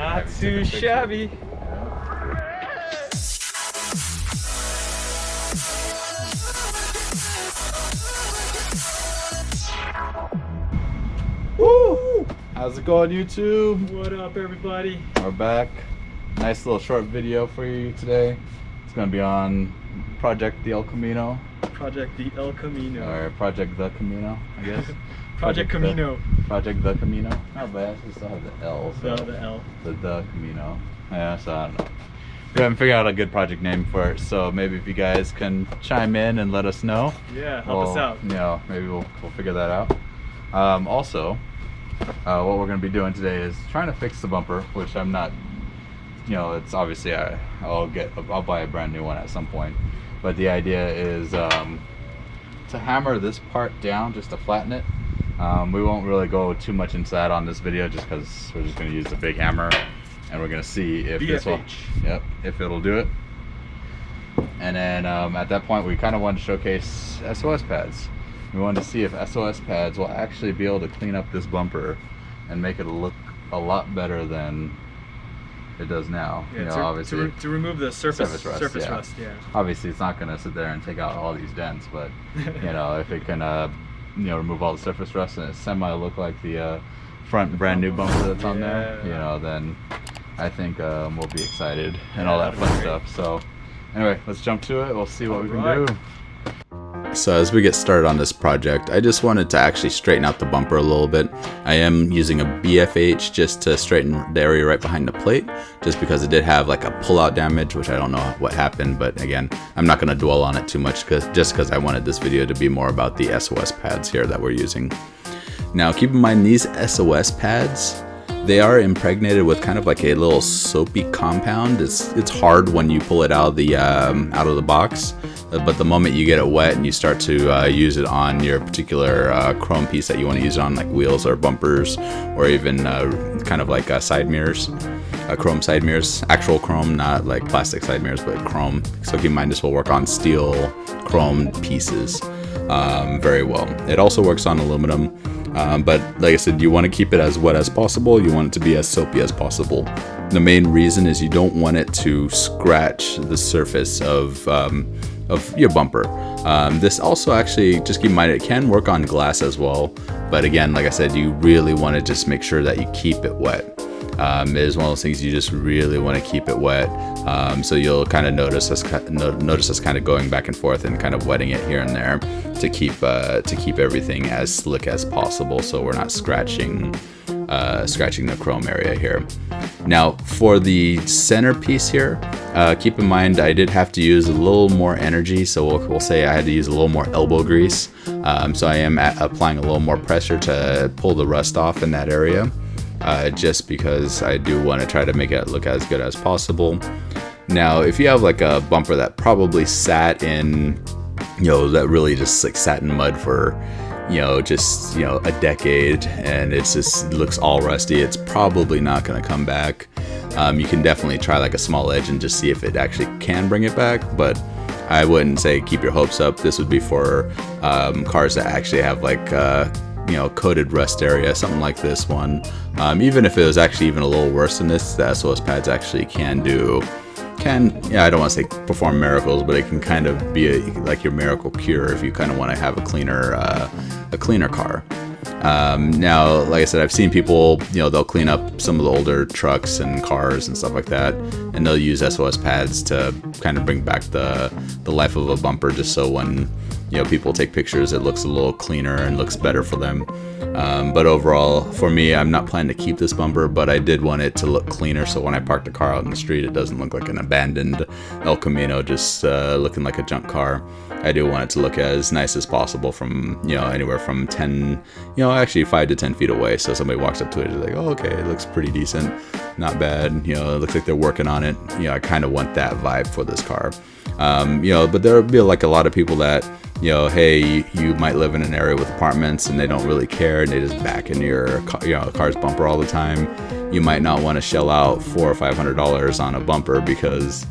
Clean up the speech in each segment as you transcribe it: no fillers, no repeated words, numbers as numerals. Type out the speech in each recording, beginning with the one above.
Not too shabby. Woo! How's it going, YouTube? What up, everybody? We're back. Nice little short video for you today. It's gonna be on Project El Camino. Project the El Camino. Or Project the Camino, I guess. Project Camino. Project the Camino. Oh, but we still have the L. So The L. The Camino. Yeah, so I don't know. We haven't figured out a good project name for it, so maybe if you guys can chime in and let us know. Yeah, help us out. You know, maybe we'll figure that out. Also, what we're going to be doing today is trying to fix the bumper, which I'm not, you know, it's obviously I'll buy a brand new one at some point, but the idea is to hammer this part down just to flatten it. We won't really go too much into that on this video just because we're just going to use the big hammer and we're going to see if this will, if it'll do it. And then at that point we kind of wanted to showcase SOS pads. We wanted to see if SOS pads will actually be able to clean up this bumper and make it look a lot better than it does now. Yeah, you know, obviously to remove the surface rust. Yeah. Obviously, it's not going to sit there and take out all these dents, but you know, if it can, you know, remove all the surface rust and it semi look like the front brand new bumper that's on there, you know, then I think we'll be excited and all that fun stuff. So anyway, let's jump to it. We'll see what we can do. So as we get started on this project, I just wanted to actually straighten out the bumper a little bit. I am using a BFH just to straighten the area right behind the plate, just because it did have like a pull-out damage, which I don't know what happened, but again, I'm not going to dwell on it too much just because I wanted this video to be more about the SOS pads here that we're using. Now keep in mind, these SOS pads, they are impregnated with kind of like a little soapy compound. It's hard when you pull it out of the box, but the moment you get it wet and you start to use it on your particular chrome piece that you want to use it on, like wheels or bumpers, or even kind of like side mirrors, chrome side mirrors, actual chrome, not like plastic side mirrors, but chrome. So keep in mind, this will work on steel chrome pieces very well. It also works on aluminum. But like I said, you want to keep it as wet as possible. You want it to be as soapy as possible. The main reason is you don't want it to scratch the surface of your bumper. This also, actually, just keep in mind, it can work on glass as well. But again, like I said, you really want to just make sure that you keep it wet. It is one of those things you just really want to keep it wet. So you'll kind of notice us kind of going back and forth and kind of wetting it here and there to keep everything as slick as possible, so we're not scratching the chrome area here. Now for the centerpiece here, keep in mind I did have to use a little more energy, so we'll say I had to use a little more elbow grease. So I am applying a little more pressure to pull the rust off in that area. Just because I do want to try to make it look as good as possible. Now, if you have like a bumper that probably sat in, you know, that really just like sat in mud for, you know, just, you know, a decade, and it just looks all rusty, it's probably not going to come back. You can definitely try like a small edge and just see if it actually can bring it back, but I wouldn't say keep your hopes up. This would be for cars that actually have like you know, coated rust area, something like this one. Even if it was actually even a little worse than this, the SOS pads actually I don't want to say perform miracles, but it can kind of be like your miracle cure if you kind of want to have a cleaner car. Now, like I said, I've seen people, you know, they'll clean up some of the older trucks and cars and stuff like that, and they'll use SOS pads to kind of bring back the life of a bumper, just so when, you know, people take pictures, it looks a little cleaner and looks better for them. But overall, for me, I'm not planning to keep this bumper, but I did want it to look cleaner, so when I park the car out in the street, it doesn't look like an abandoned El Camino, just looking like a junk car. I do want it to look as nice as possible from, you know, anywhere from 10, you know, actually 5 to 10 feet away. So somebody walks up to it, it's like, oh, okay, it looks pretty decent, not bad. You know, it looks like they're working on it. You know, I kind of want that vibe for this car. You know, but there'll be like a lot of people that, you know, hey, you might live in an area with apartments and they don't really care and they just back into your car's bumper all the time. You might not want to shell out $400 or $500 on a bumper because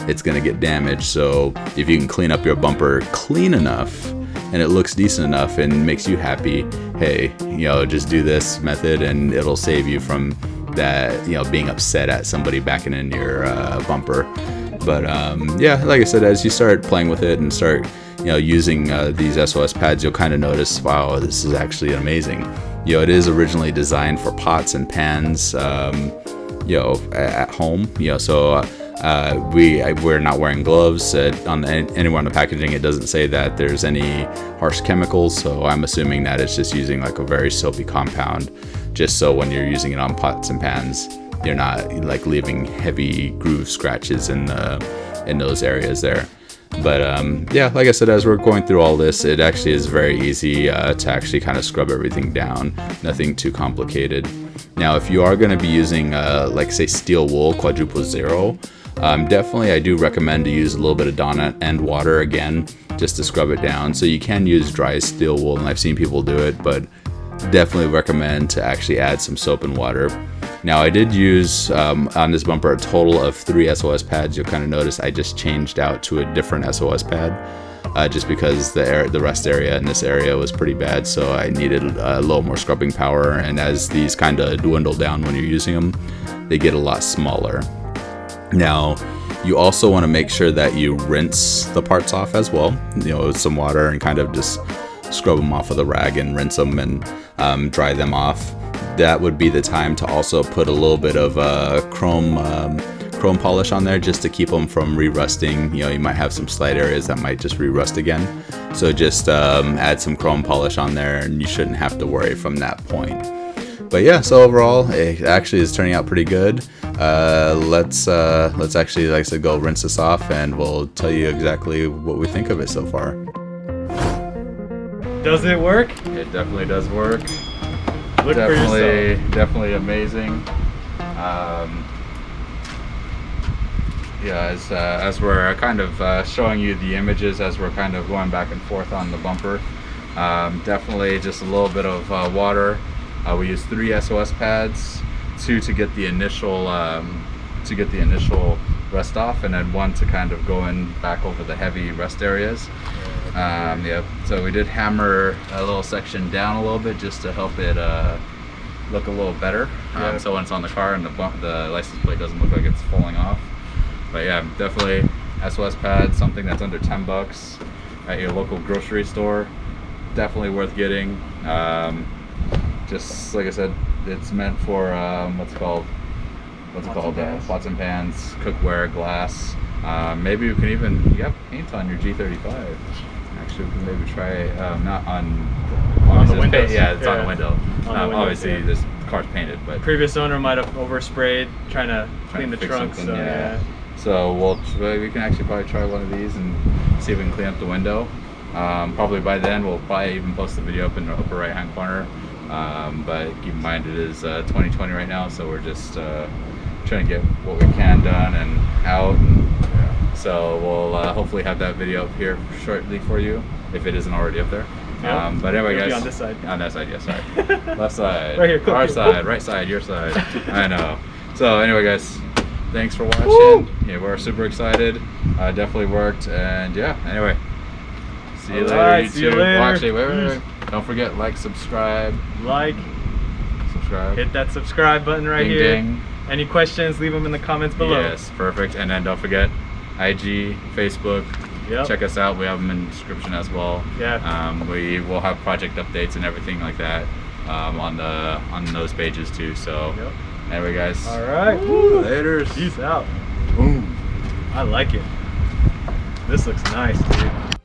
it's going to get damaged. So if you can clean up your bumper clean enough and it looks decent enough and makes you happy, hey, you know, just do this method and it'll save you from that, you know, being upset at somebody backing in your bumper. But yeah, like I said, as you start playing with it and start, you know, using these SOS pads, you'll kind of notice, wow, this is actually amazing. You know, it is originally designed for pots and pans, you know, at home. You know, so we're not wearing gloves. Anywhere on the packaging, it doesn't say that there's any harsh chemicals. So I'm assuming that it's just using like a very soapy compound, just so when you're using it on pots and pans, you're not like leaving heavy groove scratches in those areas there. But yeah, like I said, as we're going through all this, it actually is very easy to actually kind of scrub everything down. Nothing too complicated. Now, if you are going to be using, like say, steel wool quadruple zero, definitely I do recommend to use a little bit of Dawn and water again, just to scrub it down. So you can use dry steel wool, and I've seen people do it, but definitely recommend to actually add some soap and water. Now, I did use on this bumper a total of 3 SOS pads. You'll kind of notice I just changed out to a different SOS pad, just because the rest area in this area was pretty bad, so I needed a little more scrubbing power. And as these kind of dwindle down when you're using them, they get a lot smaller. Now, you also want to make sure that you rinse the parts off as well, you know, with some water, and kind of just scrub them off with a rag and rinse them and dry them off. That would be the time to also put a little bit of chrome polish on there, just to keep them from re-rusting. You know, you might have some slight areas that might just re-rust again. So just add some chrome polish on there, and you shouldn't have to worry from that point. But yeah, so overall, it actually is turning out pretty good. Let's actually, like I said, go rinse this off, and we'll tell you exactly what we think of it so far. Does it work? It definitely does work. Look for yourself. Definitely amazing. Yeah, as we're kind of showing you the images as we're kind of going back and forth on the bumper, definitely just a little bit of water. We use 3 SOS pads, 2 to get the initial rust off, and then 1 to kind of go in back over the heavy rust areas. Yep. So we did hammer a little section down a little bit just to help it look a little better. So when it's on the car and the license plate doesn't look like it's falling off. But yeah, definitely SOS pad, something that's under $10 at your local grocery store. Definitely worth getting. Just like I said, it's meant for what's it called? Pots and pans, cookware, glass. Maybe you can even paint on your G35. Actually, we can maybe try not on the windows. Yeah, it's on the window. Obviously, yeah. This car's painted, but previous owner might have oversprayed trying to clean the trunk. So yeah. So we can actually probably try one of these and see if we can clean up the window. Probably by then we'll probably even post the video up in the upper right hand corner. But keep in mind it is 2020 right now, so we're just trying to get what we can done and out. So we'll hopefully have that video up here shortly for you, if it isn't already up there. Yep. But anyway, guys, on this side. On that side, yes, sorry. Left side, right here, our side, right side, your side. I know. So anyway, guys, thanks for watching. Woo! Yeah, we're super excited. Definitely worked, and yeah. Anyway, see you later, Alright, YouTube. see you later. Well, actually, wait. Don't forget, subscribe. Subscribe. Hit that subscribe button right ding, here. Ding. Any questions, leave them in the comments below. Yes, perfect. And then don't forget, IG, Facebook. Yep. Check us out. We have them in the description as well. Yeah. We will have project updates and everything like that on those pages too. So anyway, guys. All right. Later. Peace out. Boom. I like it. This looks nice, dude.